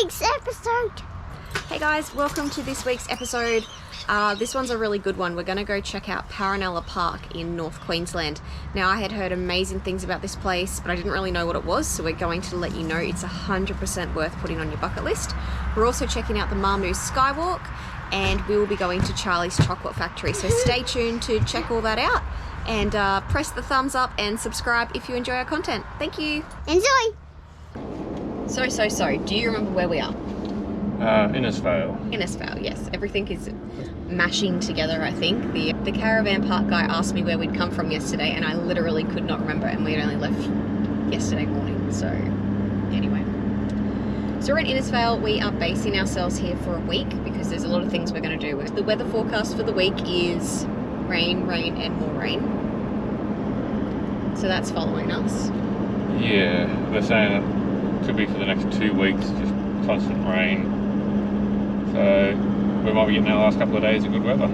week's episode. Hey guys, welcome to this week's episode. This one's a really good one. We're going to go check out Paronella Park in North Queensland. Now, I had heard amazing things about this place, but I didn't really know what it was, so we're going to let you know it's 100% worth putting on your bucket list. We're also checking out the Mamu Skywalk, and we will be going to Charleys Chocolate Factory, so stay tuned to check all that out. And press the thumbs up and subscribe if you enjoy our content. Thank you. Enjoy. So, do you remember where we are? Innisfail. Innisfail, yes. Everything is mashing together, I think. The caravan park guy asked me where we'd come from yesterday, and I literally could not remember, and we had only left yesterday morning. So, anyway. So we're in Innisfail. We are basing ourselves here for a week because there's a lot of things we're going to do. The weather forecast for the week is rain, rain, and more rain. So that's following us. Yeah, they're saying it could be for the next 2 weeks, just constant rain. So we might be getting our last couple of days of good weather.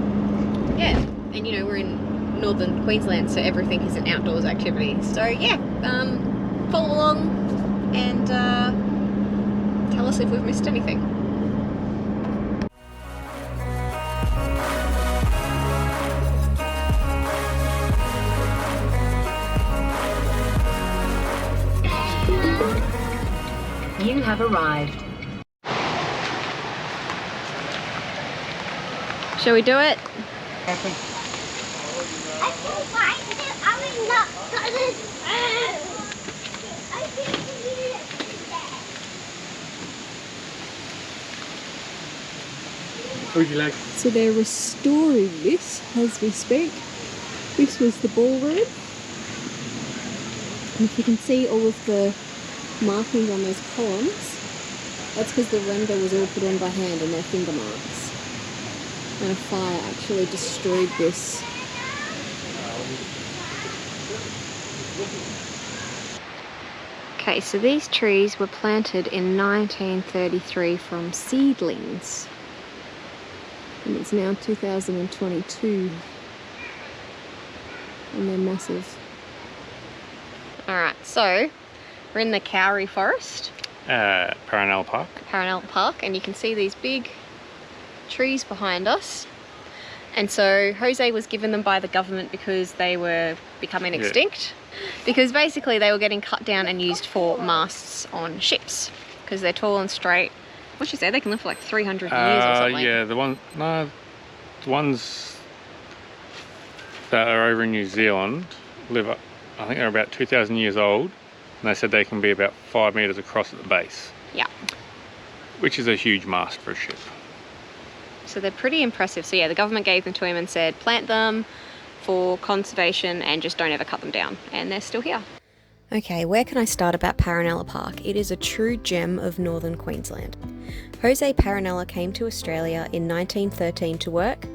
Yeah, and you know, we're in northern Queensland, so everything is an outdoors activity. So yeah, follow along and tell us if we've missed anything. You have arrived. Shall we do it? I can find it. I'm not gonna. I think Would you like? So they're restoring this as we speak. This was the ballroom. And if you can see all of the markings on those columns, that's because the render was all put on by hand and their finger marks. And a fire actually destroyed this. Okay, so these trees were planted in 1933 from seedlings. And it's now 2022. And they're massive. Alright, so we're in the Kauri forest. Paronella Park. Paronella Park, and you can see these big trees behind us. And so Jose was given them by the government because they were becoming extinct. Because basically they were getting cut down and used for masts on ships. Because they're tall and straight. What'd you say? They can live for like 300 years or something. Yeah, the ones that are over in New Zealand live, I think they're about 2,000 years old. And they said they can be about 5 meters across at the base. Yeah. Which is a huge mast for a ship. So they're pretty impressive. So yeah, the government gave them to him and said plant them for conservation and just don't ever cut them down. And they're still here. Okay, where can I start about Paronella Park? It is a true gem of northern Queensland. Jose Paronella came to Australia in 1913 to work,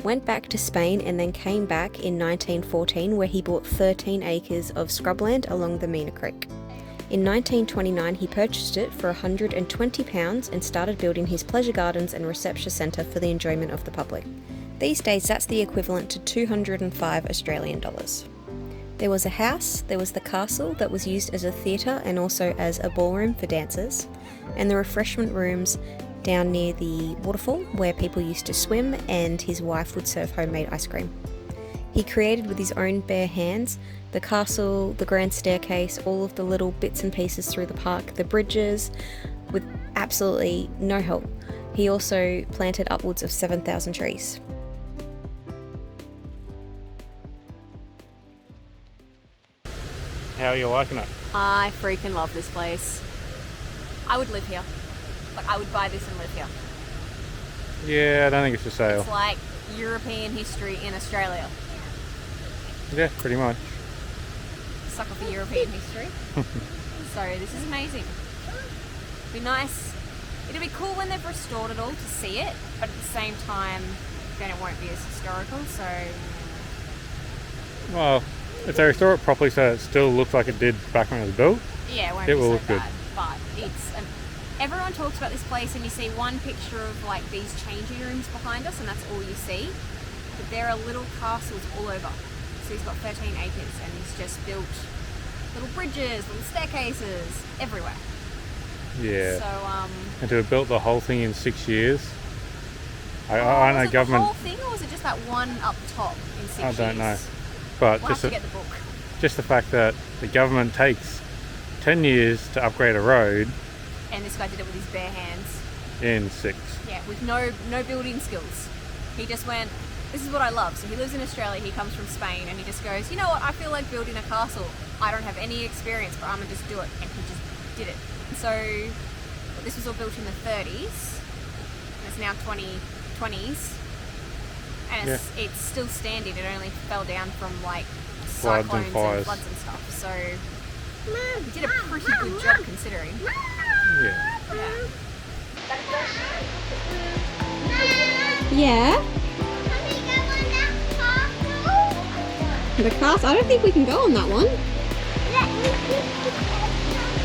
went back to Spain and then came back in 1914 where he bought 13 acres of scrubland along the Mina Creek. In 1929 he purchased it for £120 and started building his pleasure gardens and reception centre for the enjoyment of the public. These days that's the equivalent to 205 Australian dollars. There was a house, there was the castle that was used as a theatre and also as a ballroom for dancers, and the refreshment rooms down near the waterfall where people used to swim and his wife would serve homemade ice cream. He created with his own bare hands the castle, the grand staircase, all of the little bits and pieces through the park, the bridges, with absolutely no help. He also planted upwards of 7,000 trees. How are you liking it? I freaking love this place. I would live here. Like, I would buy this and live here. Yeah, I don't think it's for sale. It's like European history in Australia. Yeah, pretty much. Sucker for European history. So this is amazing. It'd be nice. It'll be cool when they've restored it all to see it, but at the same time, then it won't be as historical. So Well, if they restore it properly so it still looks like it did back when it was built, yeah, it won't it be will so look good. bad. But it's everyone talks about this place, and you see one picture of like these changing rooms behind us, and that's all you see. But there are little castles all over. So he's got 13 acres, and he's just built little bridges, little staircases everywhere. Yeah. So And to have built the whole thing in 6 years. I was know it government. the whole thing, or was it just that one up top in 6 I years? don't know. But We'll have to get the book. just the fact that the government takes 10 years to upgrade a road And this guy did it with his bare hands. in 6. Yeah, with no building skills. He just went, this is what I love. So he lives in Australia, he comes from Spain, and he just goes, you know what, I feel like building a castle. I don't have any experience, but I'm gonna just do it. And he just did it. So this was all built in the 30s. And it's now 2020s. And it's still standing. It only fell down from like Floods and cyclones fires. and floods and stuff. So he did a pretty good job considering. Yeah. Yeah. The castle? I don't think we can go on that one.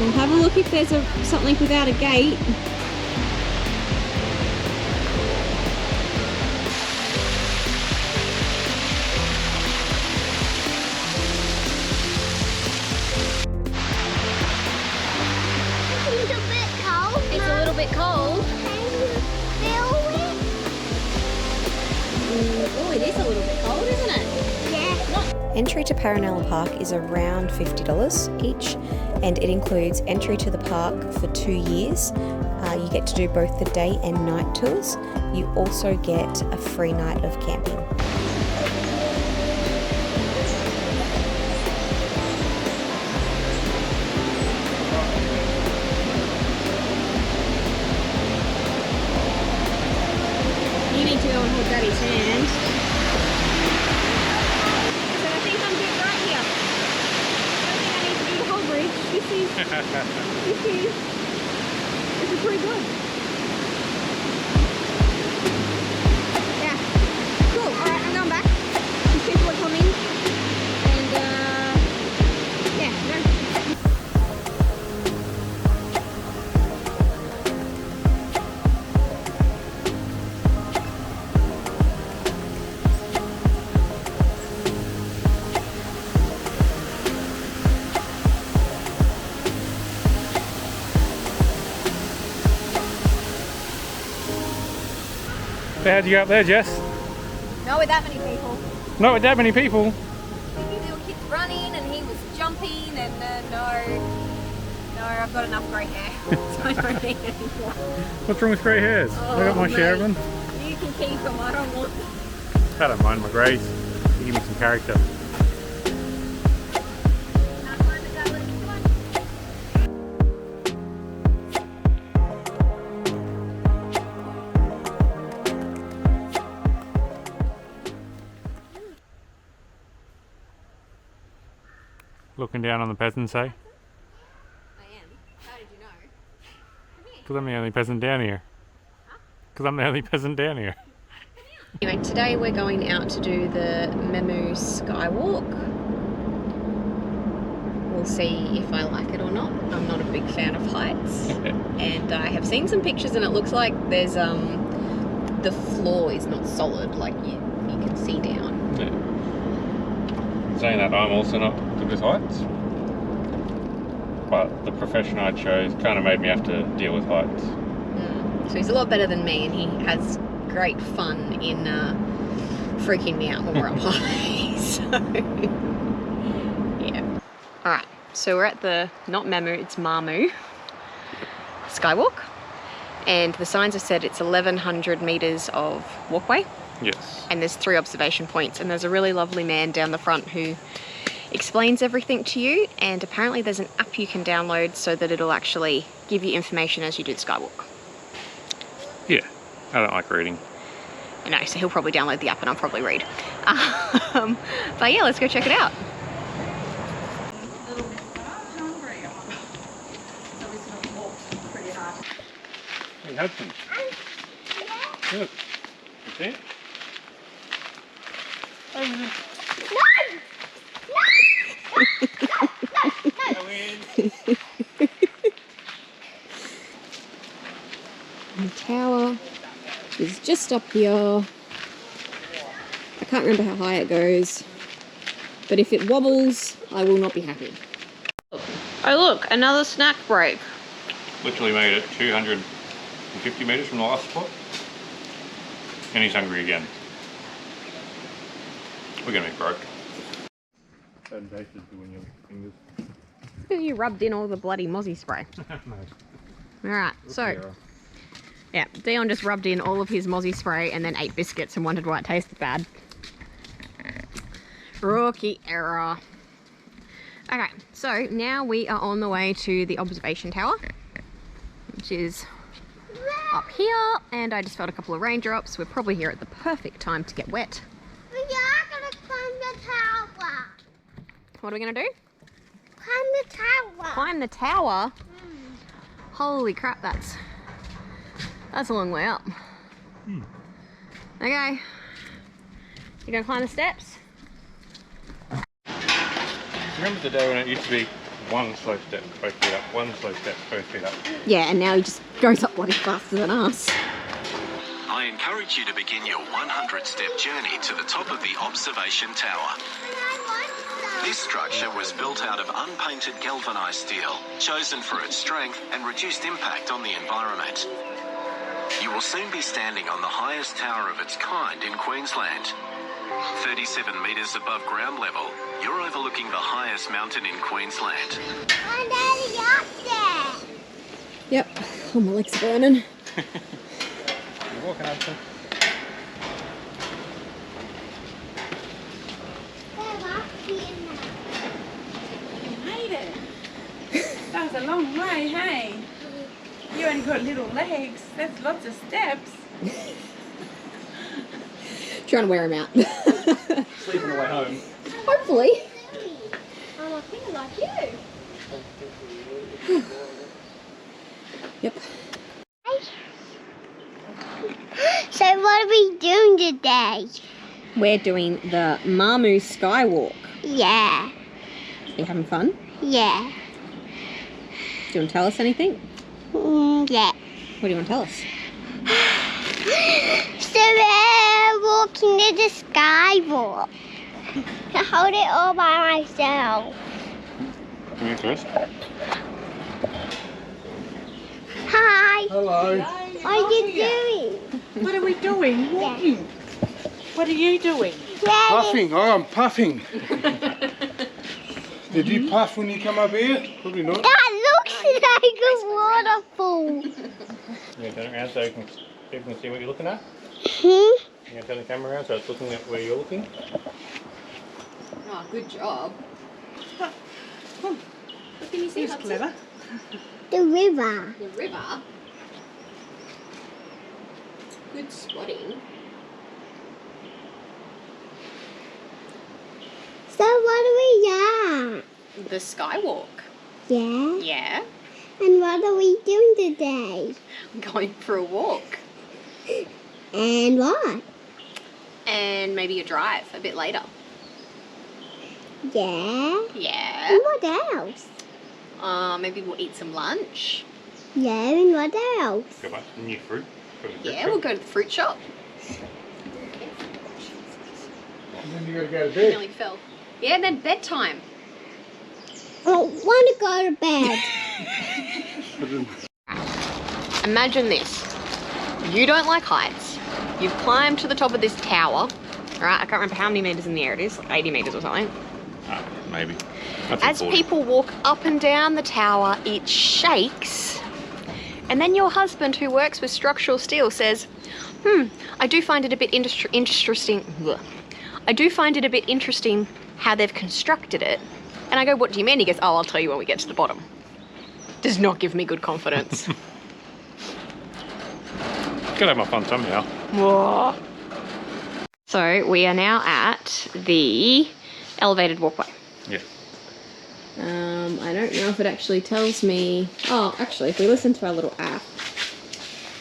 We'll have a look if there's something without a gate. It's a little bit cold. Oh, it is a little bit cold, isn't it? Entry to Paronella Park is around $50 each, and it includes entry to the park for 2 years. You get to do both the day and night tours. You also get a free night of camping. You need to go and hold Daddy's hand. So I think I'm good right here. I don't think I need to do the whole bridge. This is pretty good. Yeah. Cool. Alright, I'm going back. These people are coming. And yeah, no. So how'd you go up there, Jess? Not with that many people. Not with that many people. There were kids running and he was jumping and no, I've got enough grey hair. So I don't need any more. What's wrong with grey hairs? I got my share of them. You can keep them, I don't want them. I don't mind my greys. You give me some character. Looking down on the peasants, eh? I am. How did you know? Because I'm the only peasant down here. Because I'm the only peasant down here. Anyway, today we're going out to do the Mamu Skywalk. We'll see if I like it or not. I'm not a big fan of heights. And I have seen some pictures and it looks like there's the floor is not solid, like you can see down. Yeah. Saying that, I'm also not good with heights. But the profession I chose kind of made me have to deal with heights. So he's a lot better than me and he has great fun in freaking me out when we're up high. So, yeah. Alright, so we're at the, not Mamu, it's Mamu Skywalk. And the signs have said it's 1,100 metres of walkway. Yes. And there's 3 observation points. And there's a really lovely man down the front who explains everything to you. And apparently there's an app you can download so that it'll actually give you information as you do the skywalk. Yeah, I don't like reading. I know, so he'll probably download the app and I'll probably read. But yeah, let's go check it out. Hey, Hudson. Look. You see it? Over there. Go in. The tower is just up here. I can't remember how high it goes, but if it wobbles, I will not be happy. Oh look, another snack break. Literally made it 250 metres from the last spot. And he's hungry again. We're going to be broke. You rubbed in all the bloody mozzie spray. Alright, so yeah, Dion just rubbed in all of his mozzie spray and then ate biscuits and wondered why it tasted bad. Rookie error. Okay, so now we are on the way to the observation tower, which is up here, and I just felt a couple of raindrops. We're probably here at the perfect time to get wet. We are gonna climb the tower. What are we gonna do? Climb the tower. Climb the tower? Holy crap, that's a long way up. Okay, you gonna climb the steps? Remember the day when it used to be one slow step, both feet up, one slow step, both feet up? Yeah, and now he just goes up bloody faster than us. I encourage you to begin your 100-step journey to the top of the observation tower. This structure was built out of unpainted galvanised steel, chosen for its strength and reduced impact on the environment. You will soon be standing on the highest tower of its kind in Queensland. 37 metres above ground level, you're overlooking the highest mountain in Queensland. I'm nearly up there. Yep, oh, my legs are burning. You're walking up to... They're up here now. You made it. That was a long way, hey? You only got little legs. That's lots of steps. Trying to wear him out. Sleep on the way home. Hopefully. I'm a thing like you. Yep. So what are we doing today? We're doing the Mamu Skywalk. Yeah. Are you having fun? Yeah. Do you want to tell us anything? Yeah. What do you want to tell us? So we're walking to the skywalk. I hold it all by myself. Come here first. Hi. Hello. What are you doing? What are we doing? Walking. What are you doing? Yeah. Puffing. Oh, I'm puffing. Did you puff when you come up here? Probably not. That looks like a waterfall. You turn it around so people can see what you're looking at? Hmm? You can turn the camera around so it's looking at where you're looking? Oh, good job. What can you see? He's clever. The river. The river. Good spotting. So what are we at? The Skywalk. Yeah. Yeah. And what are we doing today? Going for a walk. And what? And maybe a drive a bit later. Yeah. Yeah. And what else? Maybe we'll eat some lunch. Yeah, and what else? Go buy some new fruit. For the Yeah, we'll go to the fruit shop. And then you gotta go to bed. Nearly fell. Yeah, and then bedtime. I want to go to bed. Imagine this. You don't like heights. You've climbed to the top of this tower. Alright, I can't remember how many metres in the air it is, like 80 metres or something. Maybe. That's As people walk up and down the tower, it shakes. And then your husband, who works with structural steel, says, I do find it a bit interesting. Bleh. I do find it a bit interesting how they've constructed it. And I go, what do you mean? He goes, oh, I'll tell you when we get to the bottom. Does not give me good confidence. Gotta have my fun somehow. Whoa. So we are now at the elevated walkway. Yeah. I don't know if it actually tells me. Oh, actually, if we listen to our little app,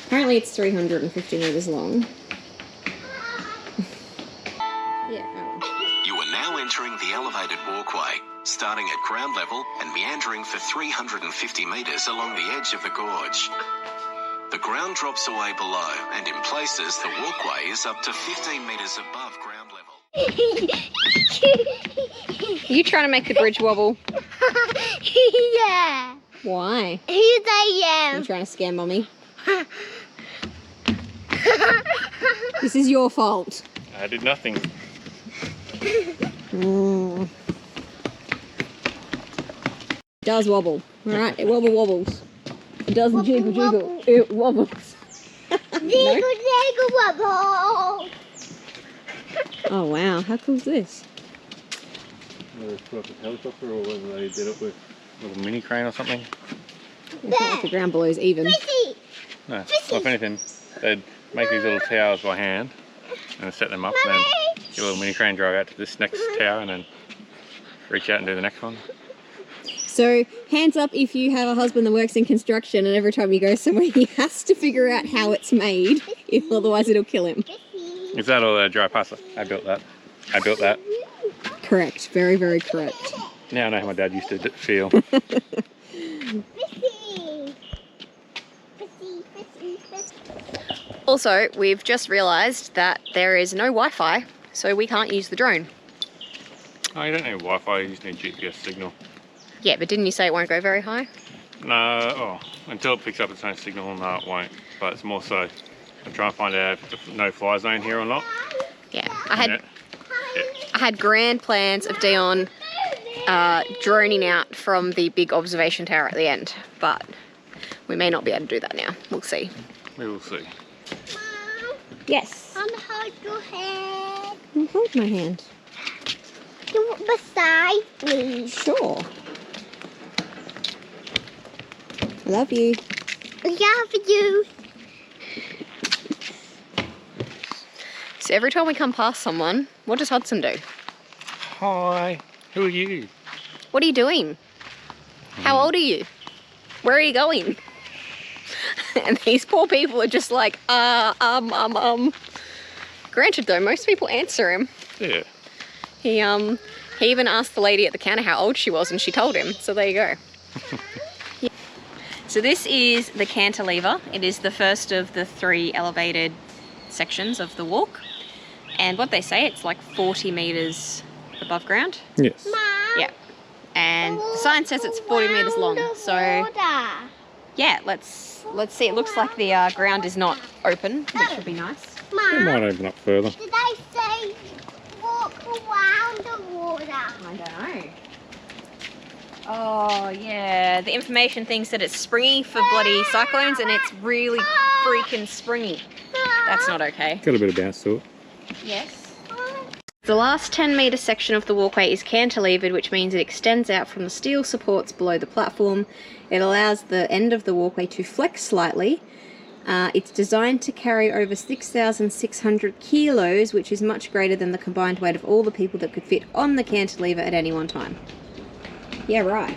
apparently it's 350 metres long. Yeah. Oh. You are now entering the elevated walkway, starting at ground level and meandering for 350 metres along the edge of the gorge. The ground drops away below, and in places the walkway is up to 15 metres above ground level. Are you trying to make the bridge wobble? Yeah. Why? Who's You're I trying to scare Mummy. This is your fault. I did nothing. Mm. It does wobble. Alright, it wobbles. It doesn't jiggle jiggle. It wobbles. Jiggle wobble. Oh wow, how cool is this? Whether it's put up a helicopter or whether they did it with a little mini crane or something. It's not like the ground below is even. Fishy. No, well, if anything, they'd make these little towers by hand and set them up and then get a little mini crane drive out to this next tower and then reach out and do the next one. So, hands up if you have a husband that works in construction and every time you go somewhere he has to figure out how it's made, if otherwise it'll kill him. Is that all dry pasta? I built that. I built that. Correct, very, very correct. Now I know how my dad used to feel. Fishy. Also, we've just realised that there is no Wi-Fi, so we can't use the drone. Oh, you don't need Wi-Fi, you just need GPS signal. Yeah, but didn't you say it won't go very high? No, until it picks up its own signal, no it won't. But it's more so, I'm trying to find out if there's no fly zone here or not. Yeah, I had grand plans of Dion droning out from the big observation tower at the end, but we may not be able to do that now. We'll see. We will see. Yes. Hold your hand. Hold my hand. You beside me. Sure. I love you. Yeah, for you. So every time we come past someone, what does Hudson do? Hi, who are you? What are you doing? How old are you? Where are you going? And these poor people are just like, Granted though, most people answer him. Yeah. He even asked the lady at the counter how old she was and she told him, so there you go. Yeah. So this is the cantilever. It is the first of the 3 elevated sections of the walk. And what they say, it's like 40 meters above ground. Yes. Yeah. And the sign says it's 40 meters long. So yeah, let's see. It looks like the ground is not open, which would be nice. It might open up further. Did I say walk around the water? I don't know. Oh yeah, the information thinks that it's springy for bloody cyclones and it's really freaking springy. That's not okay. Got a bit of bounce to it. Yes. The last 10-metre section of the walkway is cantilevered, which means it extends out from the steel supports below the platform. It allows the end of the walkway to flex slightly. It's designed to carry over 6,600 kilos, which is much greater than the combined weight of all the people that could fit on the cantilever at any one time. Yeah, right.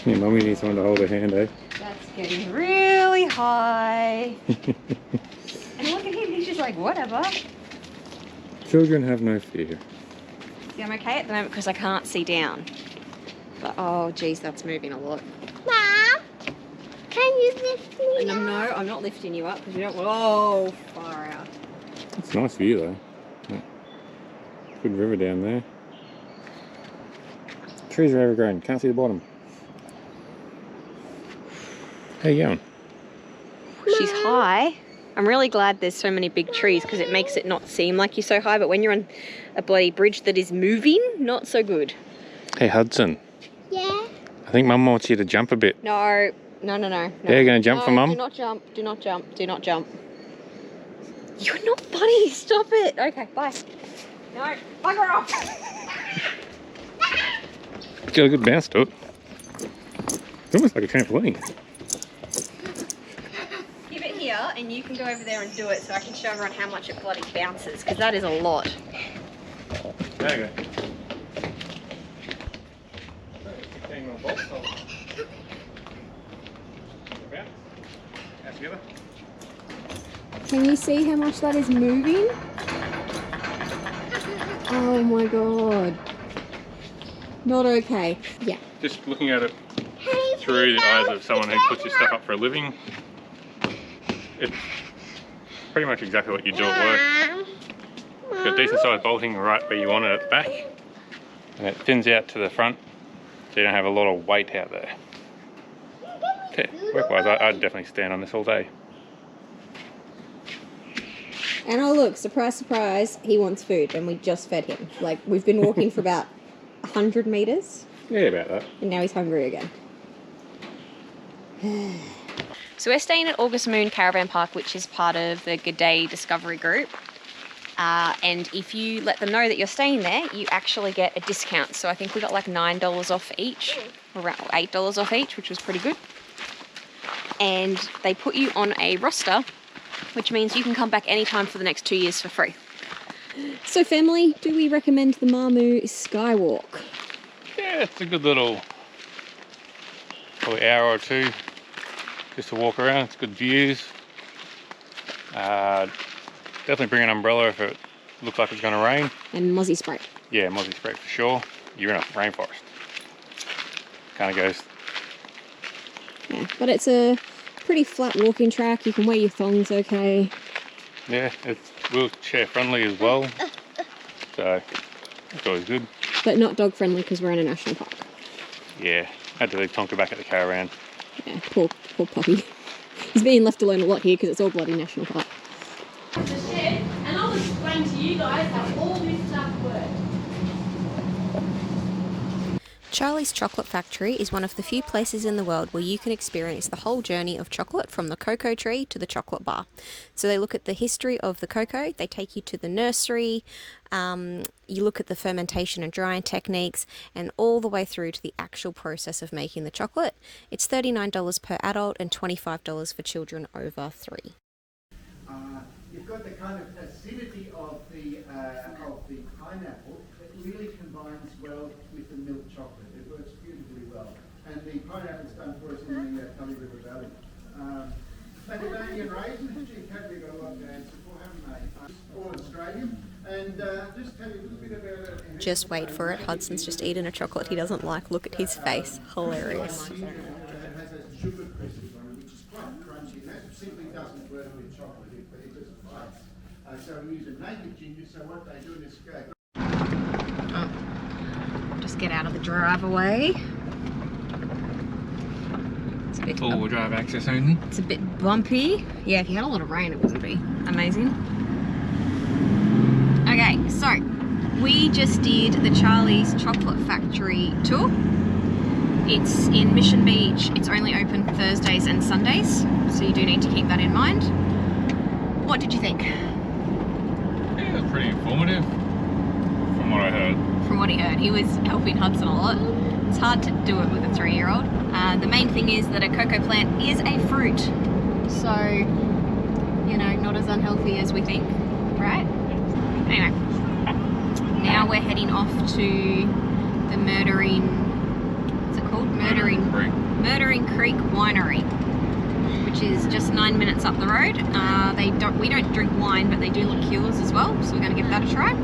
Yeah, Mummy needs someone to hold her hand, eh? That's getting really high. And look at him, he's just like, whatever. Children have no fear. See, I'm okay at the moment because I can't see down. But, oh, geez, that's moving a lot. Mom, can you lift me No, I'm not lifting you up because you don't... Whoa, far out. It's a nice view, though. Yeah. Good river down there. Trees are overgrown. Can't see the bottom. How you going? She's high. I'm really glad there's so many big trees because it makes it not seem like you're so high, but when you're on a bloody bridge that is moving, not so good. Hey, Hudson. Yeah. I think Mum wants you to jump a bit. No. Yeah, you're going to jump for Mum? Do not jump. Do not jump. Do not jump. You're not funny. Stop it. Okay, bye. No, bugger off. It's got a good bounce to it. It's almost like a trampoline. Give it here and you can go over there and do it so I can show everyone how much it bloody bounces because that is a lot. There you go. Can you see how much that is moving? Oh my god. Not okay. Yeah. Just looking at it through the eyes of someone who puts this stuff up for a living, it's pretty much exactly what you do at work. You've got decent sized bolting right where you want it at the back, and it thins out to the front so you don't have a lot of weight out there. Yeah, work-wise, I'd definitely stand on this all day. And oh look, surprise, surprise, he wants food and we just fed him. Like, we've been walking for about 100 metres. Yeah, about that. And now he's hungry again. So we're staying at August Moon Caravan Park, which is part of the G'day Discovery Group. And if you let them know that you're staying there, you actually get a discount. So I think we got like $9 off each, or around $8 off each, which was pretty good. And they put you on a roster, which means you can come back anytime for the next 2 years for free. So family, do we recommend the Mamu Skywalk? Yeah, it's a good little probably hour or two just to walk around. It's good views. Definitely bring an umbrella if it looks like it's going to rain. And mozzie spray. Yeah, mozzie spray for sure. You're in a rainforest. Kind of goes. Yeah, but it's a pretty flat walking track. You can wear your thongs okay. Yeah, it's wheelchair friendly as well. So it's always good. But not dog friendly because we're in a national park. Yeah, had to leave Tonka back at the caravan. Yeah, poor puppy. He's being left alone a lot here because it's all bloody national park. The shed, and I'll explain to you guys how all this stuff works. Charleys Chocolate Factory is one of the few places in the world where you can experience the whole journey of chocolate from the cocoa tree to the chocolate bar. So they look at the history of the cocoa, they take you to the nursery, you look at the fermentation and drying techniques, and all the way through to the actual process of making the chocolate. It's $39 per adult and $25 for children over 3. You've got the kind of acidity of the pineapple that really combines well with the milk chocolate. It works beautifully well. And the pineapple's done for us in the Tully River Valley. Macadamia raisins, gee, Cadbury got a lot to answer for, haven't they? All Australian. And just tell you a little bit about it. Just wait for it. Hudson's just eaten a chocolate he doesn't like. Look at his face. Hilarious. It has a sugar crisp on it, which is quite crunchy. And that simply doesn't work with chocolate, but it just bites. So we use a naked ginger, so what they do is go... Just get out of the driveway. It's a bit All-wheel drive access only. It's a bit bumpy. Yeah, if you had a lot of rain, it wouldn't be amazing. Okay, so we just did the Charleys Chocolate Factory tour. It's in Mission Beach. It's only open Thursdays and Sundays, so you do need to keep that in mind. What did you think? Yeah, it was pretty informative from what I heard. From what he heard, he was helping Hudson a lot. It's hard to do it with a 3-year-old. The main thing is that a cocoa plant is a fruit, so you know, not as unhealthy as we think, right? Anyway, now we're heading off to the Murdering Creek Winery, which is just 9 minutes up the road. We don't drink wine, but they do liqueurs as well, so we're going to give that a try.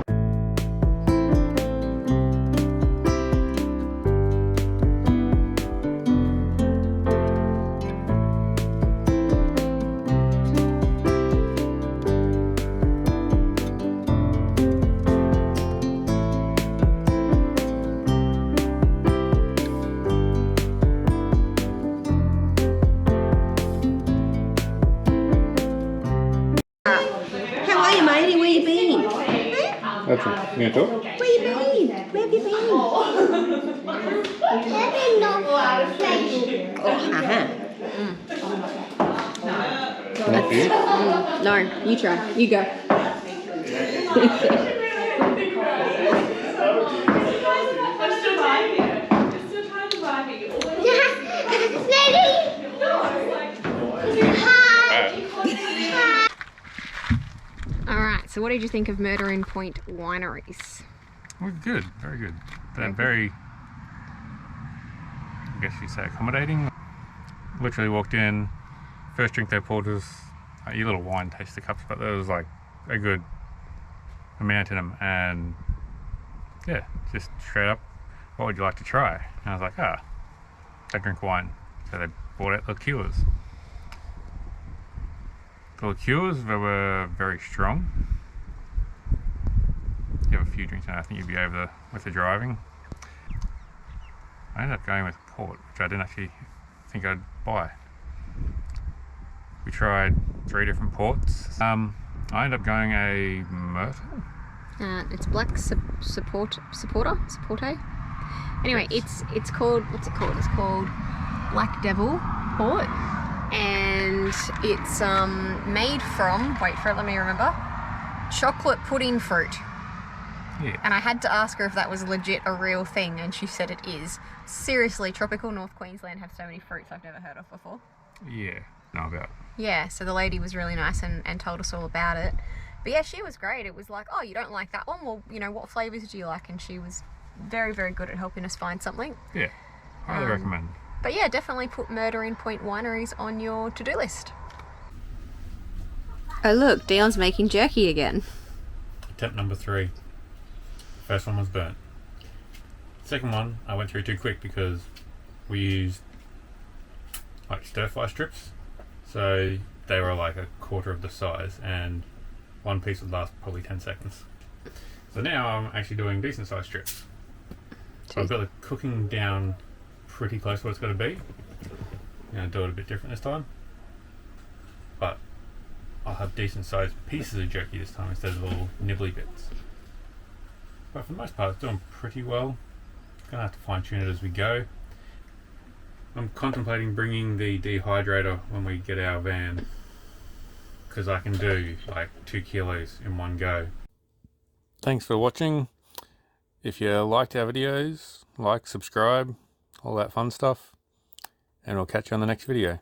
That's it. You gonna talk? Where you been? Where have you been? Not for you? No, you try. You go. Alright, so what did you think of Murdering Point Wineries? Well, good, very good. They're very, I guess you'd say, accommodating. Literally walked in, first drink they poured was your little wine taster cups, but there was like a good amount in them, and yeah, just straight up, what would you like to try? And I was like, I drink wine. So they brought out liqueurs. The liqueurs were very strong. You have a few drinks now, I think you'd be over with the driving. I ended up going with port, which I didn't actually think I'd buy, We tried 3 different ports. I ended up going a myrtle. It's black supporter. Anyway, Yes. it's called, what's it called? It's called Black Devil Port, and it's made from, wait for it, let me remember, chocolate pudding fruit. Yeah. And I had to ask her if that was legit a real thing, and she said it is. Seriously, tropical North Queensland have so many fruits I've never heard of before. Yeah, know about. Yeah, so the lady was really nice and told us all about it. But yeah, she was great. It was like, oh, you don't like that one? Well, you know, what flavours do you like? And she was very, very good at helping us find something. Yeah, highly recommend. But yeah, definitely put Murder in Point Wineries on your to-do list. Oh look, Dion's making jerky again. Attempt number 3. First one was burnt. Second one I went through too quick because we used like stir fry strips, so they were like a quarter of the size, and one piece would last probably 10 seconds. So now I'm actually doing decent sized strips. So I've got the cooking down pretty close to what it's got to be. I'm going to do it a bit different this time, but I'll have decent sized pieces of jerky this time instead of little nibbly bits. But for the most part it's doing pretty well. Gonna have to fine tune it as we go. I'm contemplating bringing the dehydrator when we get our van, because I can do like 2 kilos in one go. Thanks for watching. If you liked our videos, like, subscribe, all that fun stuff, and we'll catch you on the next video.